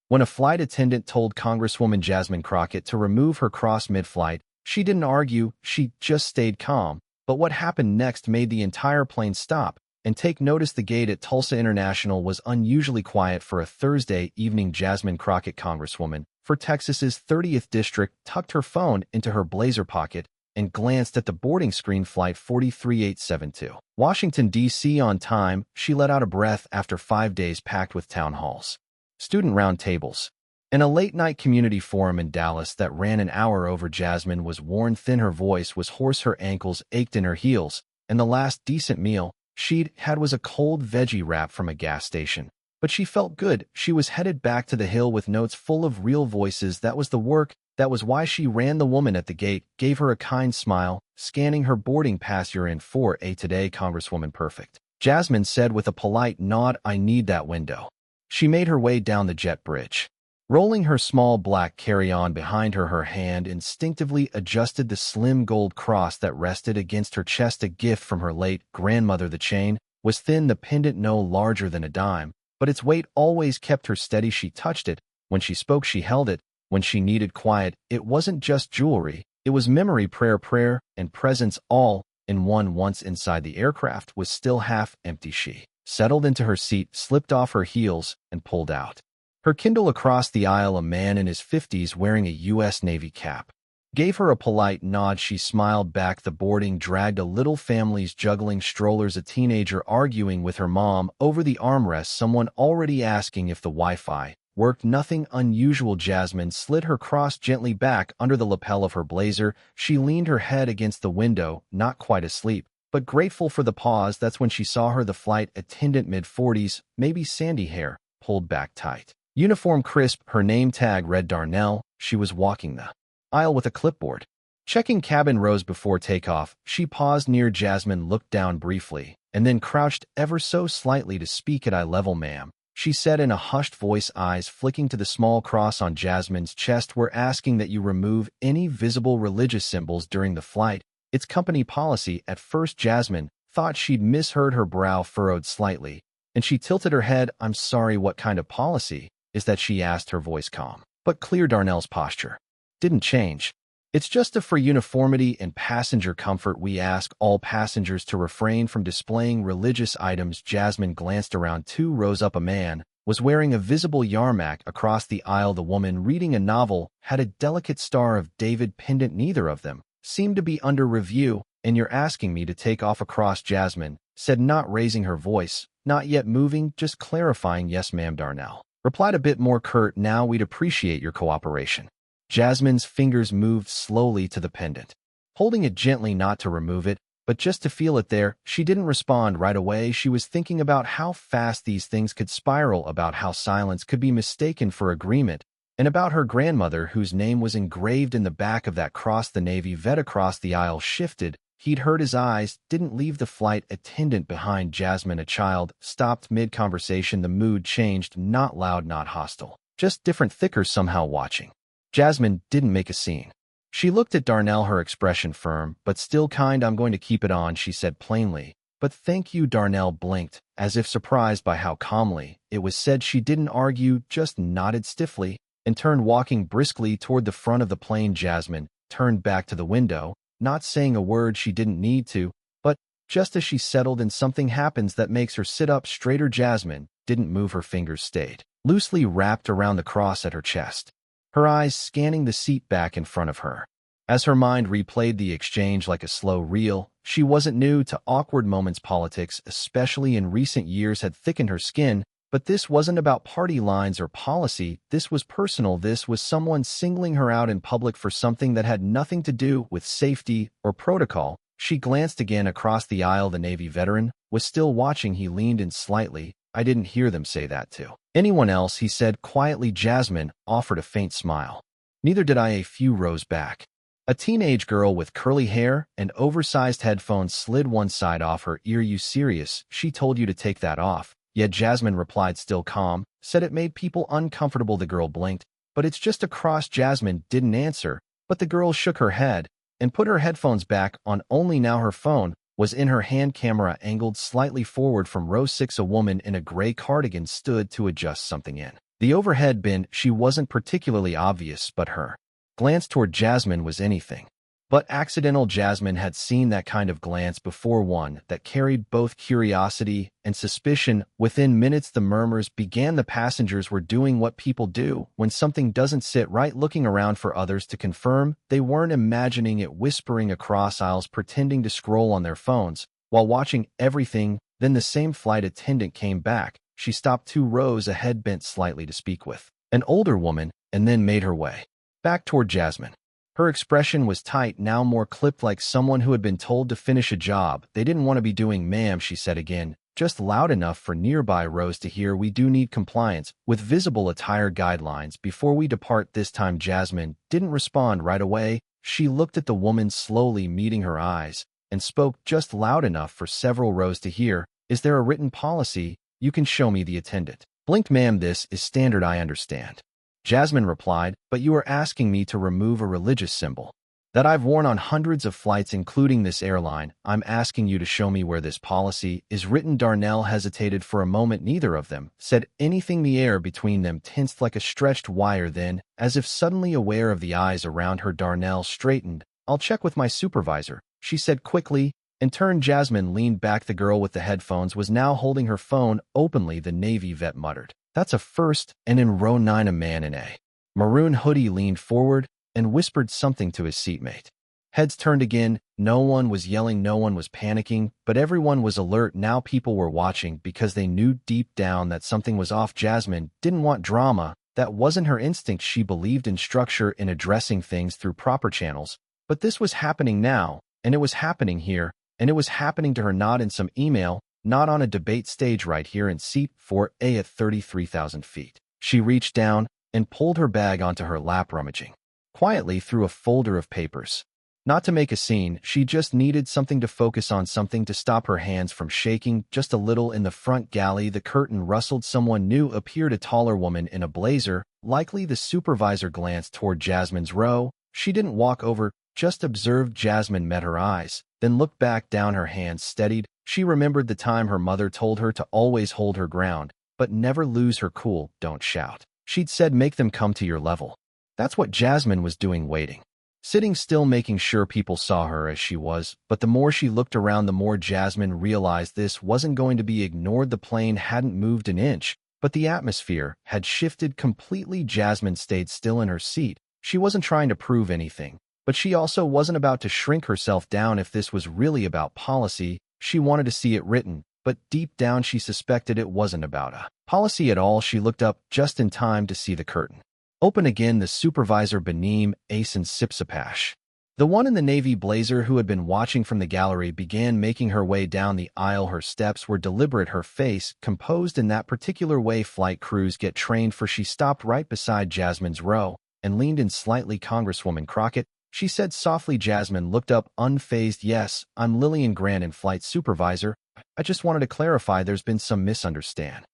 When a flight attendant told Congresswoman Jasmine Crockett to remove her cross mid-flight, she didn't argue, she just stayed calm. But what happened next made the entire plane stop and take notice. The gate at Tulsa International was unusually quiet for a Thursday evening. Jasmine Crockett, Congresswoman for Texas's 30th District, tucked her phone into her blazer pocket and glanced at the boarding screen. Flight 43872. Washington, D.C. on time. She let out a breath after 5 days packed with town halls, student roundtables, and a late-night community forum in Dallas that ran an hour over. Jasmine was worn thin, her voice was hoarse, her ankles ached in her heels, and the last decent meal she'd had was a cold veggie wrap from a gas station. But she felt good. She was headed back to the Hill with notes full of real voices. That was the work. That was why she ran. The woman at the gate gave her a kind smile, scanning her boarding pass. "You're in for a today, Congresswoman." "Perfect," Jasmine said with a polite nod. "I need that window." She made her way down the jet bridge, rolling her small black carry-on behind her. Her hand instinctively adjusted the slim gold cross that rested against her chest, a gift from her late grandmother. The chain was thin, the pendant no larger than a dime, but its weight always kept her steady. She touched it. When she spoke, she held it. When she needed quiet, it wasn't just jewelry. It was memory, prayer, and presence, all in one. Once inside, the aircraft was still half empty. She settled into her seat, slipped off her heels, and pulled out her Kindle. Across the aisle, a man in his 50s wearing a U.S. Navy cap gave her a polite nod. She smiled back. The boarding dragged, a little families juggling strollers, a teenager arguing with her mom over the armrest, someone already asking if the Wi-Fi worked. Nothing unusual. Jasmine slid her cross gently back under the lapel of her blazer. She leaned her head against the window, not quite asleep, but grateful for the pause. That's when she saw her. The flight attendant, mid-40s, maybe sandy hair, pulled back tight, uniform crisp, her name tag read Darnell. She was walking the aisle with a clipboard, checking cabin rows before takeoff. She paused near Jasmine, looked down briefly, and then crouched ever so slightly to speak. "At eye level, ma'am," she said in a hushed voice, eyes flicking to the small cross on Jasmine's chest. "We're asking that you remove any visible religious symbols during the flight. It's company policy." At first, Jasmine thought she'd misheard. Her brow furrowed slightly, and she tilted her head. "I'm sorry, what kind of policy is that?" she asked, her voice calm but clear. Darnell's posture didn't change. "It's just for uniformity and passenger comfort. We ask all passengers to refrain from displaying religious items." Jasmine glanced around 2 rows up. A man was wearing a visible yarmulke. Across the aisle, the woman reading a novel had a delicate Star of David pendant. Neither of them seemed to be under review. "And you're asking me to take off across?" Jasmine said, not raising her voice, not yet moving, just clarifying. "Yes, ma'am," Darnell replied, a bit more curt. "Now, we'd appreciate your cooperation." Jasmine's fingers moved slowly to the pendant, holding it gently, not to remove it, but just to feel it there. She didn't respond right away. She was thinking about how fast these things could spiral, about how silence could be mistaken for agreement, and about her grandmother, whose name was engraved in the back of that cross. The Navy vet across the aisle shifted. He'd heard his eyes, didn't leave the flight attendant behind. Jasmine, a child, stopped mid-conversation. The mood changed, not loud, not hostile, just different, thicker, somehow watching. Jasmine didn't make a scene. She looked at Darnell, her expression firm, but still kind. "I'm going to keep it on," she said plainly. "But thank you." Darnell blinked, as if surprised by how calmly it was said. She didn't argue, just nodded stiffly, and turned, walking briskly toward the front of the plane. Jasmine turned back to the window, not saying a word. She didn't need to, but just as she settled in, something happens that makes her sit up straighter. Jasmine didn't move. Her fingers stayed loosely wrapped around the cross at her chest, her eyes scanning the seat back in front of her. As her mind replayed the exchange like a slow reel, she wasn't new to awkward moments. Politics, especially in recent years, had thickened her skin, but this wasn't about party lines or policy. This was personal. This was someone singling her out in public for something that had nothing to do with safety or protocol. She glanced again across the aisle. The Navy veteran was still watching. He leaned in slightly. "I didn't hear them say that to anyone else," he said quietly. Jasmine offered a faint smile. "Neither did I." A few rows back, a teenage girl with curly hair and oversized headphones slid one side off her ear. "You serious? She told you to take that off?" "Yeah," Jasmine replied, still calm. "Said it made people uncomfortable." The girl blinked. "But it's just a cross." Jasmine didn't answer, but the girl shook her head and put her headphones back on. Only now her phone was in her hand, camera angled slightly forward from row 6. A woman in a gray cardigan stood to adjust something in The overhead bin, she wasn't particularly obvious, but her glance toward Jasmine was anything but accidental. Jasmine had seen that kind of glance before, one that carried both curiosity and suspicion. Within minutes, the murmurs began. The passengers were doing what people do when something doesn't sit right, looking around for others to confirm they weren't imagining it, whispering across aisles, pretending to scroll on their phones while watching everything. Then the same flight attendant came back. She stopped 2 rows ahead, bent slightly to speak with an older woman, and then made her way back toward Jasmine. Her expression was tight, now more clipped, like someone who had been told to finish a job they didn't want to be doing. "Ma'am," she said again, just loud enough for nearby rows to hear, "we do need compliance with visible attire guidelines before we depart this time." Jasmine didn't respond right away. She looked at the woman slowly, meeting her eyes, and spoke just loud enough for several rows to hear. "Is there a written policy you can show me?" The attendant blinked. "Ma'am, this is standard, I understand," Jasmine replied, "but you are asking me to remove a religious symbol that I've worn on hundreds of flights, including this airline. I'm asking you to show me where this policy is written." Darnell hesitated for a moment. Neither of them said anything. The air between them tensed like a stretched wire. Then, as if suddenly aware of the eyes around her, Darnell straightened. "I'll check with my supervisor," she said quickly, and turned. Jasmine leaned back. The girl with the headphones was now holding her phone openly. The Navy vet muttered, "That's a first." And in row 9, a man in a maroon hoodie leaned forward and whispered something to his seatmate. Heads turned again. No one was yelling, no one was panicking, but everyone was alert now. People were watching because they knew deep down that something was off. Jasmine didn't want drama. That wasn't her instinct. She believed in structure, in addressing things through proper channels. But this was happening now, and it was happening here, and it was happening to her, not in some email, not on a debate stage, right here in seat 4A at 33,000 feet. She reached down and pulled her bag onto her lap, rummaging quietly through a folder of papers. Not to make a scene, she just needed something to focus on, something to stop her hands from shaking just a little. In the front galley, the curtain rustled. Someone new appeared, a taller woman in a blazer, likely the supervisor. Glanced toward Jasmine's row. She didn't walk over, just observed. Jasmine met her eyes, then looked back down. Her hands steadied. She remembered the time her mother told her to always hold her ground, but never lose her cool. "Don't shout," she'd said, "make them come to your level." That's what Jasmine was doing, waiting, sitting still, making sure people saw her as she was. But the more she looked around, the more Jasmine realized this wasn't going to be ignored. The plane hadn't moved an inch, but the atmosphere had shifted completely. Jasmine stayed still in her seat. She wasn't trying to prove anything, but she also wasn't about to shrink herself down. If this was really about policy, she wanted to see it written, but deep down she suspected it wasn't about a policy at all. She looked up just in time to see the curtain open again. The supervisor, Beneem Asen Sipsapash, the one in the navy blazer who had been watching from the gallery, began making her way down the aisle. Her steps were deliberate, her face composed in that particular way flight crews get trained for. She stopped right beside Jasmine's row and leaned in slightly. "Congresswoman Crockett," she said softly. Jasmine looked up, unfazed. "Yes, I'm Lillian Grandin, flight supervisor. I just wanted to clarify, there's been some misunderstanding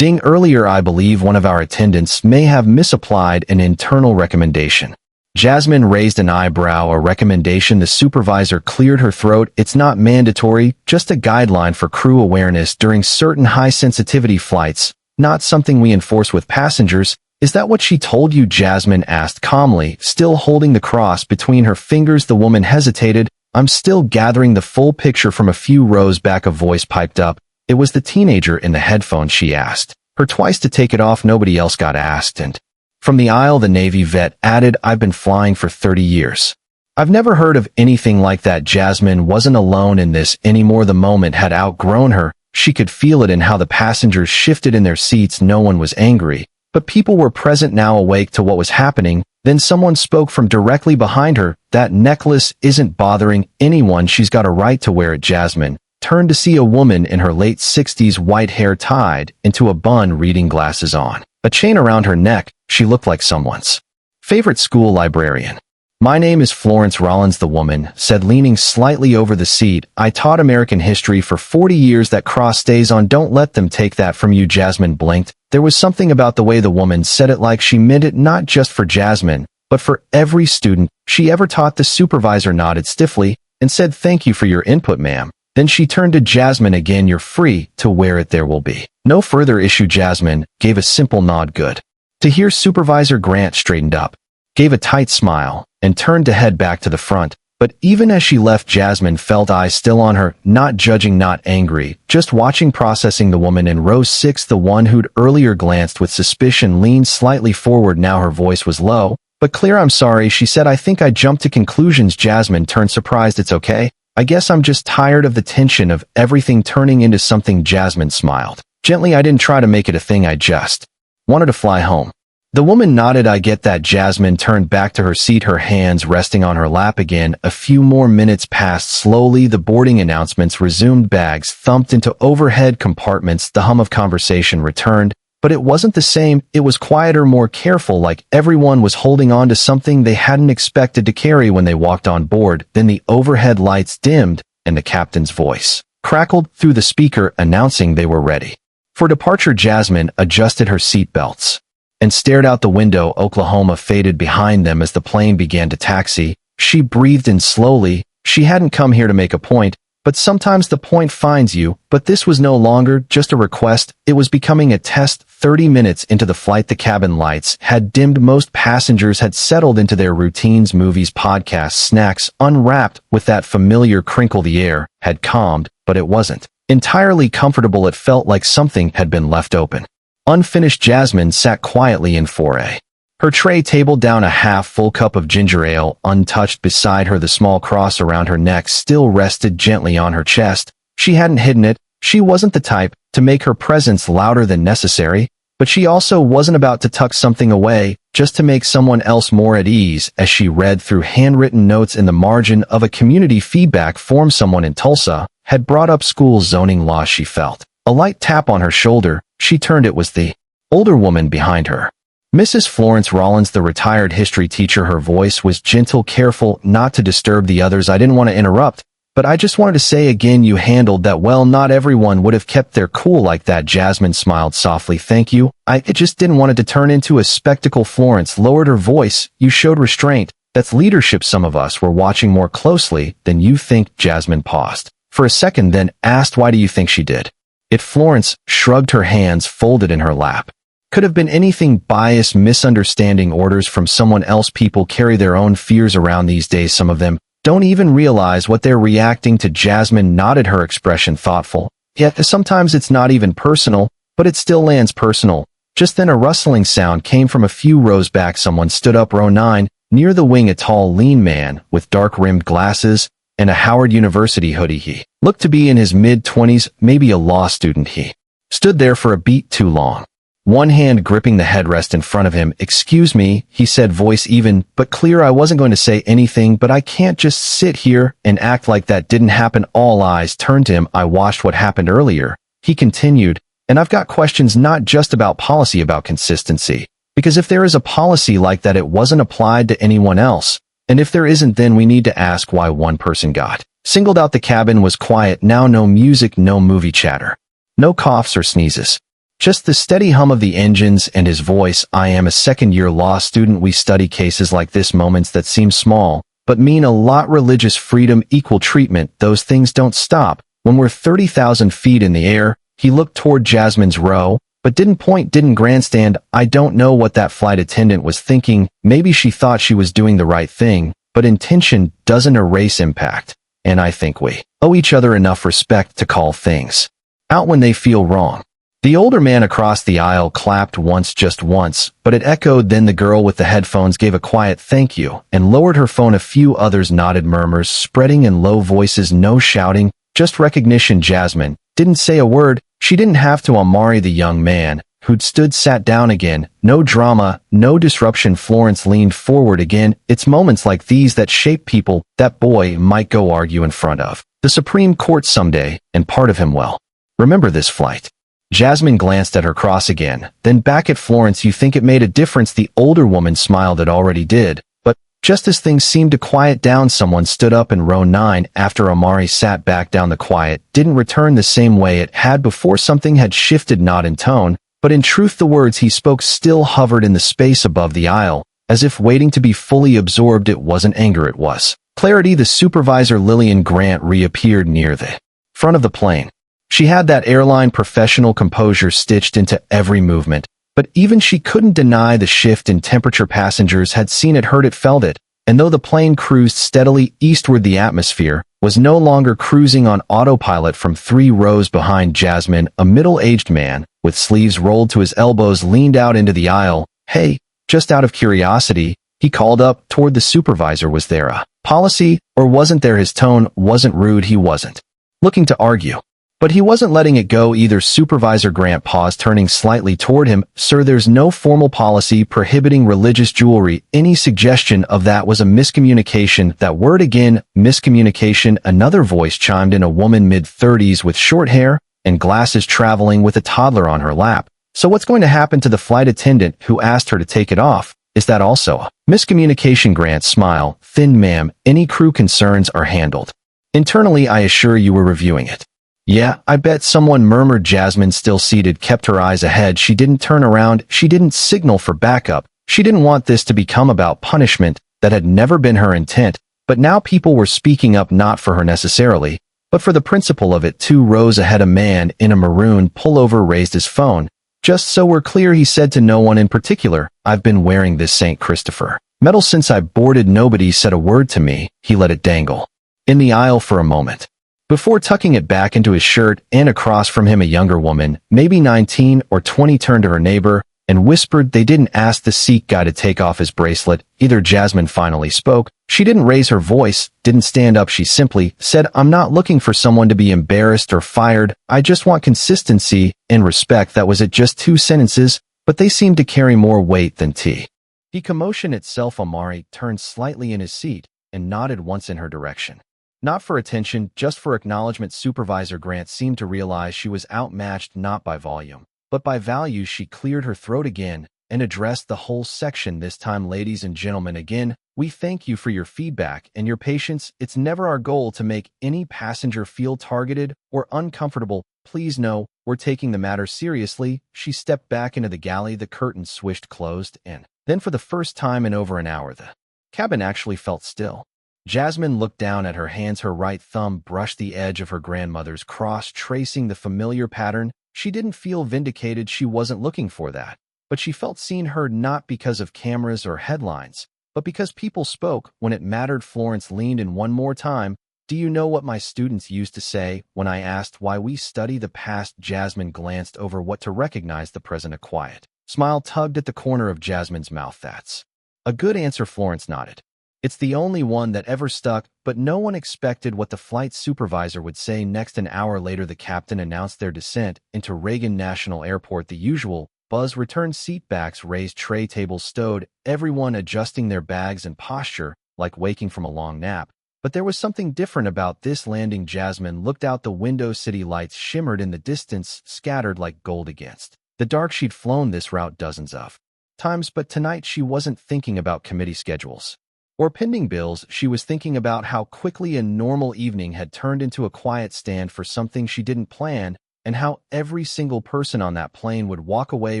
earlier. I believe one of our attendants may have misapplied an internal recommendation." Jasmine raised an eyebrow. "A recommendation?" The supervisor cleared her throat. "It's not mandatory, just a guideline for crew awareness during certain high-sensitivity flights, not something we enforce with passengers." "Is that what she told you?" Jasmine asked calmly, still holding the cross between her fingers. The woman hesitated. "I'm still gathering the full picture." From a few rows back, a voice piped up. It was the teenager in the headphones. She asked her twice to take it off. Nobody else got asked. And from the aisle, the Navy vet added, "I've been flying for 30 years. I've never heard of anything like that." Jasmine wasn't alone in this anymore. The moment had outgrown her. She could feel it in how the passengers shifted in their seats. No one was angry, but people were present now, awake to what was happening. Then someone spoke from directly behind her. "That necklace isn't bothering anyone. She's got a right to wear it." Jasmine turned to see a woman in her late 60s, white hair tied into a bun, reading glasses on, a chain around her neck. She looked like someone's favorite school librarian. "My name is Florence Rollins," the woman said, leaning slightly over the seat. "I taught American history for 40 years. That cross stays on. Don't let them take that from you." Jasmine blinked. There was something about the way the woman said it, like she meant it not just for Jasmine, but for every student she ever taught. The supervisor nodded stiffly and said, "Thank you for your input, ma'am." Then she turned to Jasmine again. "You're free to wear it. There will be no further issue." Jasmine gave a simple nod. "Good." To hear Supervisor Grant straightened up, gave a tight smile, and turned to head back to the front. But even as she left, Jasmine felt eyes still on her, not judging, not angry, just watching, processing. The woman in row 6, the one who'd earlier glanced with suspicion, leaned slightly forward. Now her voice was low, but clear. "I'm sorry," she said. "I think I jumped to conclusions." Jasmine turned surprised. "It's okay. I guess I'm just tired of the tension of everything turning into something." Jasmine smiled gently. "I didn't try to make it a thing. I just wanted to fly home." The woman nodded. "I get that." Jasmine turned back to her seat, her hands resting on her lap again. A few more minutes passed slowly. The boarding announcements resumed. Bags thumped into overhead compartments. The hum of conversation returned, but it wasn't the same. It was quieter, more careful, like everyone was holding on to something they hadn't expected to carry when they walked on board. Then the overhead lights dimmed, and the captain's voice crackled through the speaker, announcing they were ready for departure. Jasmine adjusted her seat belts and stared out the window. Oklahoma faded behind them as the plane began to taxi. She breathed in slowly. She hadn't come here to make a point, but sometimes the point finds you. But this was no longer just a request. It was becoming a test. 30 minutes into the flight, the cabin lights had dimmed. Most passengers had settled into their routines. Movies, podcasts, snacks unwrapped with that familiar crinkle. The air had calmed, but it wasn't entirely comfortable. It felt like something had been left open. Unfinished. Jasmine sat quietly in 4A. Her tray tabled down, a half-full cup of ginger ale untouched beside her. The small cross around her neck still rested gently on her chest. She hadn't hidden it. She wasn't the type to make her presence louder than necessary, but she also wasn't about to tuck something away just to make someone else more at ease. As she read through handwritten notes in the margin of a community feedback form, someone in Tulsa had brought up school zoning laws. She felt a light tap on her shoulder. She turned. It was the older woman behind her. Mrs. Florence Rollins, the retired history teacher. Her voice was gentle, careful not to disturb the others. "I didn't want to interrupt, but I just wanted to say again, you handled that well. Not everyone would have kept their cool like that." Jasmine smiled softly. "Thank you. I just didn't want it to turn into a spectacle." Florence lowered her voice. "You showed restraint. That's leadership. Some of us were watching more closely than you think." Jasmine paused for a second, then asked, "Why do you think she did it?" Florence shrugged, her hands folded in her lap. "Could have been anything. Bias, misunderstanding, orders from someone else. People carry their own fears around these days. Some of them don't even realize what they're reacting to." Jasmine nodded, her expression thoughtful. "Yet sometimes it's not even personal, but it still lands personal." Just then a rustling sound came from a few rows back. Someone stood up. Row 9, near the wing, a tall, lean man with dark-rimmed glasses and a Howard University hoodie. He looked to be in his mid-20s, maybe a law student. He stood there for a beat too long, one hand gripping the headrest in front of him. "Excuse me," he said, voice even but clear. "I wasn't going to say anything, but I can't just sit here and act like that didn't happen." All eyes turned to him. "I watched what happened earlier," he continued, "and I've got questions, not just about policy, about consistency. Because if there is a policy like that, it wasn't applied to anyone else. And if there isn't, then we need to ask why one person got singled out." The cabin was quiet now. No music, no movie chatter, no coughs or sneezes. Just the steady hum of the engines and his voice. "I am a second-year law student. We study cases like this, moments that seem small, but mean a lot. Religious freedom, equal treatment, those things don't stop when we're 30,000 feet in the air." He looked toward Jasmine's row, but didn't point, didn't grandstand. I don't know what that flight attendant was thinking. Maybe she thought she was doing the right thing, but intention doesn't erase impact. And I think we owe each other enough respect to call things out when they feel wrong. The older man across the aisle clapped once, just once, but it echoed. Then the girl with the headphones gave a quiet thank you and lowered her phone. A few others nodded, murmurs spreading in low voices. No shouting, just recognition. Jasmine didn't say a word. She didn't have to. Amari, the young man who'd stood, sat down again. No drama, no disruption. Florence leaned forward again. "It's moments like these that shape people. That boy might go argue in front of the Supreme Court someday, and part of him will remember this flight." Jasmine glanced at her cross again, then back at Florence. "You think it made a difference?" The older woman smiled. "It already did." But just as things seemed to quiet down, someone stood up in row 9. After Amari sat back down, the quiet didn't return the same way it had before. Something had shifted, not in tone, but in truth. The words he spoke still hovered in the space above the aisle, as if waiting to be fully absorbed. It wasn't anger, it was clarity. The supervisor, Lillian Grant, reappeared near the front of the plane. She had that airline professional composure stitched into every movement. But even she couldn't deny the shift in temperature. Passengers had seen it, heard it, felt it, and though the plane cruised steadily eastward, the atmosphere was no longer cruising on autopilot. From 3 rows behind Jasmine, a middle-aged man, with sleeves rolled to his elbows, leaned out into the aisle. "Hey," just out of curiosity, he called up toward the supervisor. Was there a policy, or wasn't there? His tone wasn't rude, he wasn't looking to argue. But he wasn't letting it go either. Supervisor Grant paused, turning slightly toward him. "Sir, there's no formal policy prohibiting religious jewelry. Any suggestion of that was a miscommunication." That word again, miscommunication. Another voice chimed in, a woman mid-30s with short hair and glasses, traveling with a toddler on her lap. "So what's going to happen to the flight attendant who asked her to take it off? Is that also a miscommunication?" Grant's smile thinned. "Ma'am, any crew concerns are handled internally. I assure you we're reviewing it." "Yeah, I bet," someone murmured. Jasmine, still seated, kept her eyes ahead. She didn't turn around. She didn't signal for backup. She didn't want this to become about punishment. That had never been her intent. But now people were speaking up, not for her necessarily, but for the principle of it. 2 rows ahead, a man in a maroon pullover raised his phone. "Just so we're clear," he said to no one in particular, "I've been wearing this St. Christopher medal since I boarded. Nobody said a word to me." He let it dangle in the aisle for a moment before tucking it back into his shirt, and across from him a younger woman, maybe 19 or 20, turned to her neighbor and whispered, "They didn't ask the Sikh guy to take off his bracelet either." Jasmine finally spoke. She didn't raise her voice, didn't stand up. She simply said, "I'm not looking for someone to be embarrassed or fired. I just want consistency and respect." That was it, just 2 sentences, but they seemed to carry more weight than tea. The commotion itself. Omari turned slightly in his seat and nodded once in her direction. Not for attention, just for acknowledgement. Supervisor Grant seemed to realize she was outmatched not by volume, but by value. She cleared her throat again and addressed the whole section this time. "Ladies and gentlemen, again, we thank you for your feedback and your patience. It's never our goal to make any passenger feel targeted or uncomfortable. Please know we're taking the matter seriously." She stepped back into the galley. The curtain swished closed, and then for the first time in over an hour, the cabin actually felt still. Jasmine looked down at her hands. Her right thumb brushed the edge of her grandmother's cross, tracing the familiar pattern. She didn't feel vindicated. She wasn't looking for that. But she felt seen, heard, not because of cameras or headlines, but because people spoke when it mattered. Florence leaned in one more time. "Do you know what my students used to say when I asked why we study the past?" Jasmine glanced over what to recognize the present. A quiet smile tugged at the corner of Jasmine's mouth. "That's a good answer." Florence nodded. "It's the only one that ever stuck." But no one expected what the flight supervisor would say next. An hour later, the captain announced their descent into Reagan National Airport. The usual buzz returned. Seat backs raised, tray tables stowed, everyone adjusting their bags and posture like waking from a long nap. But there was something different about this landing. Jasmine looked out the window. City lights shimmered in the distance, scattered like gold against the dark. She'd flown this route dozens of times, but tonight she wasn't thinking about committee schedules or pending bills. She was thinking about how quickly a normal evening had turned into a quiet stand for something she didn't plan, and how every single person on that plane would walk away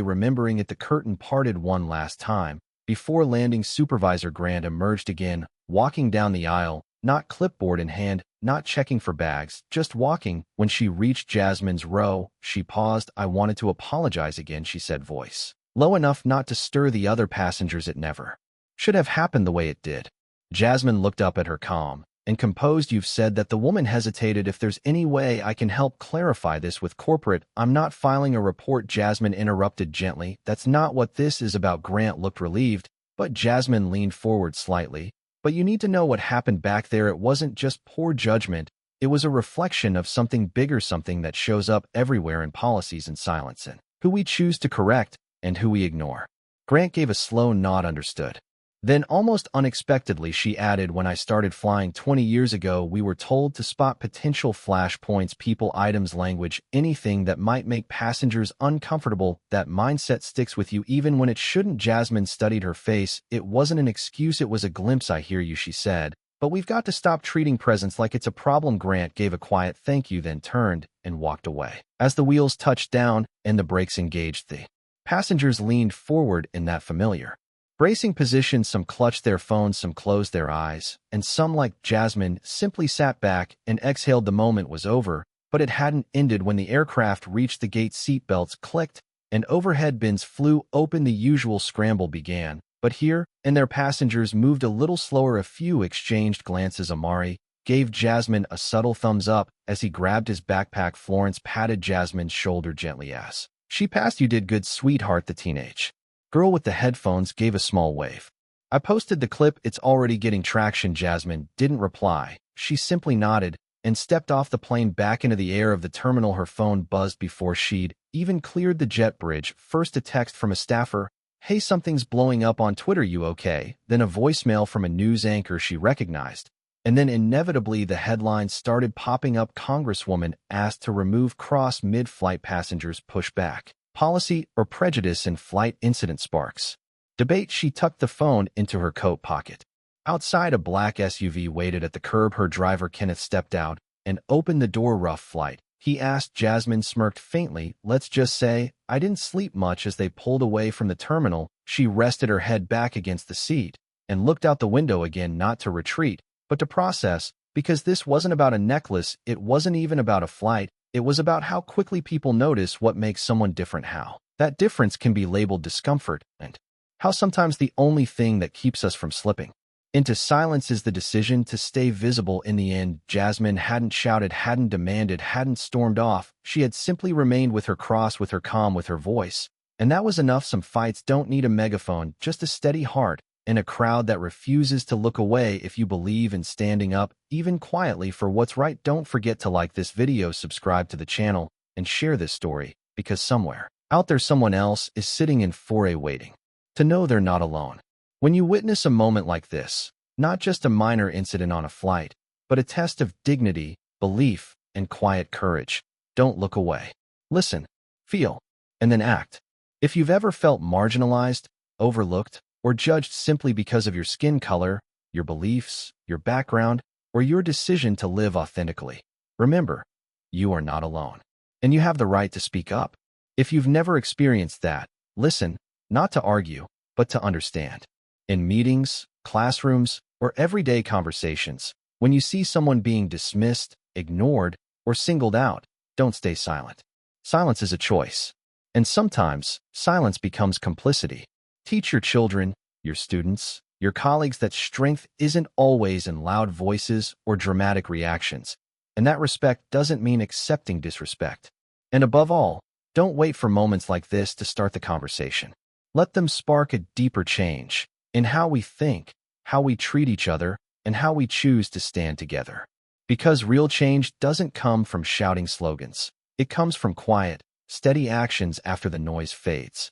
remembering it. The curtain parted one last time before landing. Supervisor Grant emerged again, walking down the aisle, not clipboard in hand, not checking for bags, just walking. When she reached Jasmine's row, she paused. "I wanted to apologize again," she said, voice low enough not to stir the other passengers. "It never should have happened the way it did." Jasmine looked up at her, calm and composed. "You've said that." The woman hesitated. "If there's any way I can help clarify this with corporate." "I'm not filing a report," Jasmine interrupted gently. "That's not what this is about." Grant looked relieved, but Jasmine leaned forward slightly. "But you need to know what happened back there. It wasn't just poor judgment. It was a reflection of something bigger, something that shows up everywhere in policies and silence, and who we choose to correct and who we ignore." Grant gave a slow nod. "Understood." Then, almost unexpectedly, she added, "When I started flying 20 years ago, we were told to spot potential flashpoints, people, items, language, anything that might make passengers uncomfortable. That mindset sticks with you even when it shouldn't." Jasmine studied her face. "It wasn't an excuse, it was a glimpse." "I hear you," she said. "But we've got to stop treating presence like it's a problem." Grant gave a quiet thank you, then turned and walked away. As the wheels touched down and the brakes engaged, the passengers leaned forward in that familiar bracing position. Some clutched their phones, some closed their eyes, and some, like Jasmine, simply sat back and exhaled. The moment was over, but it hadn't ended. When the aircraft reached the gate, seatbelts clicked, and overhead bins flew open. The usual scramble began, but here and their passengers moved a little slower. A few exchanged glances. Amari gave Jasmine a subtle thumbs up as he grabbed his backpack. Florence patted Jasmine's shoulder gently as she passed. You did good, sweetheart. The teenage girl with the headphones gave a small wave. I posted the clip. It's already getting traction. Jasmine didn't reply. She simply nodded and stepped off the plane back into the air of the terminal. Her phone buzzed before she'd even cleared the jet bridge. First a text from a staffer, "Hey, something's blowing up on Twitter, you okay?" Then a voicemail from a news anchor she recognized. And then inevitably the headlines started popping up. Congresswoman asked to remove cross mid-flight passengers. Pushback, policy, or prejudice in flight incident sparks debate. She tucked the phone into her coat pocket. Outside, a black SUV waited at the curb. Her driver, Kenneth, stepped out and opened the door. Rough flight, he asked. Jasmine smirked faintly. Let's just say I didn't sleep much. As they pulled away from the terminal, she rested her head back against the seat and looked out the window again, not to retreat, but to process, because this wasn't about a necklace. It wasn't even about a flight. It was about how quickly people notice what makes someone different, how that difference can be labeled discomfort, and how sometimes the only thing that keeps us from slipping into silence is the decision to stay visible. In the end, Jasmine hadn't shouted, hadn't demanded, hadn't stormed off. She had simply remained with her cross, with her calm, with her voice. And that was enough. Some fights don't need a megaphone, just a steady heart and a crowd that refuses to look away. If you believe in standing up, even quietly, for what's right, don't forget to like this video, subscribe to the channel, and share this story, because somewhere out there someone else is sitting in 4A waiting to know they're not alone. When you witness a moment like this, not just a minor incident on a flight, but a test of dignity, belief, and quiet courage, don't look away. Listen, feel, and then act. If you've ever felt marginalized, overlooked, or judged simply because of your skin color, your beliefs, your background, or your decision to live authentically, remember, you are not alone. And you have the right to speak up. If you've never experienced that, listen, not to argue, but to understand. In meetings, classrooms, or everyday conversations, when you see someone being dismissed, ignored, or singled out, don't stay silent. Silence is a choice. And sometimes, silence becomes complicity. Teach your children, your students, your colleagues that strength isn't always in loud voices or dramatic reactions, and that respect doesn't mean accepting disrespect. And above all, don't wait for moments like this to start the conversation. Let them spark a deeper change in how we think, how we treat each other, and how we choose to stand together. Because real change doesn't come from shouting slogans. It comes from quiet, steady actions after the noise fades.